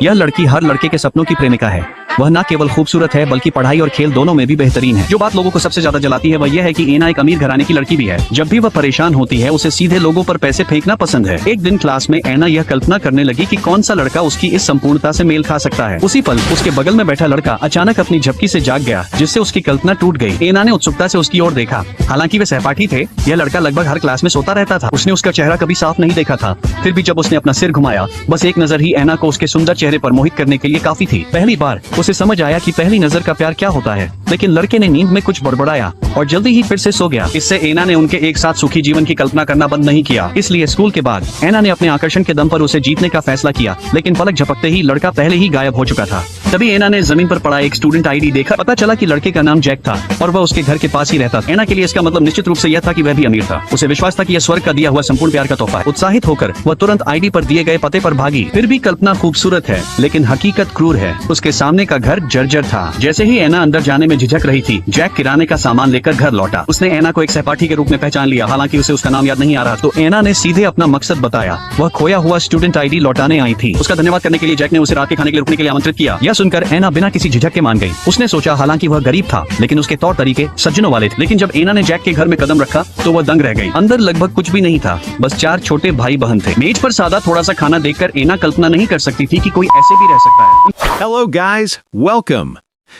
यह लड़की हर लड़के के सपनों की प्रेमिका है। वह न केवल खूबसूरत है बल्कि पढ़ाई और खेल दोनों में भी बेहतरीन है। जो बात लोगों को सबसे ज्यादा जलाती है वह यह है कि एना एक अमीर घराने की लड़की भी है। जब भी वह परेशान होती है उसे सीधे लोगों पर पैसे फेंकना पसंद है। एक दिन क्लास में एना यह कल्पना करने लगी कि कौन सा लड़का उसकी इस संपूर्णता से मेल खा सकता है। उसी पल उसके बगल में बैठा लड़का अचानक अपनी झपकी से जाग गया, जिससे उसकी कल्पना टूट गई। एना ने उत्सुकता से उसकी ओर देखा। हालांकि वे सहपाठी थे, यह लड़का लगभग हर क्लास में सोता रहता था। उसने उसका चेहरा कभी साफ नहीं देखा था। फिर भी जब उसने अपना सिर घुमाया, बस एक नजर ही एना को उसके सुंदर चेहरे पर मोहित करने के लिए काफी थी। पहली बार उसे समझ आया कि पहली नजर का प्यार क्या होता है। लेकिन लड़के ने नींद में कुछ बड़बड़ाया और जल्दी ही फिर से सो गया। इससे एना ने उनके एक साथ सुखी जीवन की कल्पना करना बंद नहीं किया। इसलिए स्कूल के बाद एना ने अपने आकर्षण के दम पर उसे जीतने का फैसला किया। लेकिन पलक झपकते ही लड़का पहले ही गायब हो चुका था। तभी एना ने जमीन पर पड़ा एक स्टूडेंट आईडी देखा। पता चला कि लड़के का नाम जैक था और वह उसके घर के पास ही रहता था। एना के लिए इसका मतलब निश्चित रूप से यह था कि वह भी अमीर था। उसे विश्वास था कि यह स्वर्ग का दिया हुआ संपूर्ण प्यार का तोहफा है। उत्साहित होकर वह तुरंत आईडी पर दिए गए पते पर भागी। फिर भी कल्पना खूबसूरत है लेकिन हकीकत क्रूर है। उसके सामने का घर जर्जर था। जैसे ही एना अंदर जाने में झिझक रही थी, जैक किराने का सामान लेकर घर लौटा। उसने एना को एक सहपाठी के रूप में पहचान लिया। हालांकि उसे उसका नाम याद नहीं आ रहा। तो एना ने सीधे अपना मकसद बताया। वह खोया हुआ स्टूडेंट आईडी लौटाने आई थी। उसका धन्यवाद करने के लिए जैक ने उसे रात के खाने के लिए रुकने के लिए आमंत्रित किया। यह सुनकर एना बिना किसी झिझक के मान गई। उसने सोचा हालांकि वह गरीब था लेकिन उसके तौर तरीके सज्जनों वाले थे। लेकिन जब एना ने जैक के घर में कदम रखा तो वह दंग रह गई। अंदर लगभग कुछ भी नहीं था, बस 4 छोटे भाई बहन थे। मेज पर सादा थोड़ा सा खाना देखकर एना कल्पना नहीं कर सकती थी कि कोई ऐसे भी रह सकता है। Hello guys, welcome.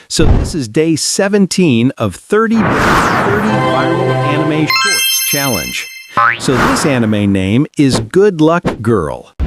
So this is day 17 of 30 viral anime shorts challenge. So this anime name is Good Luck Girl.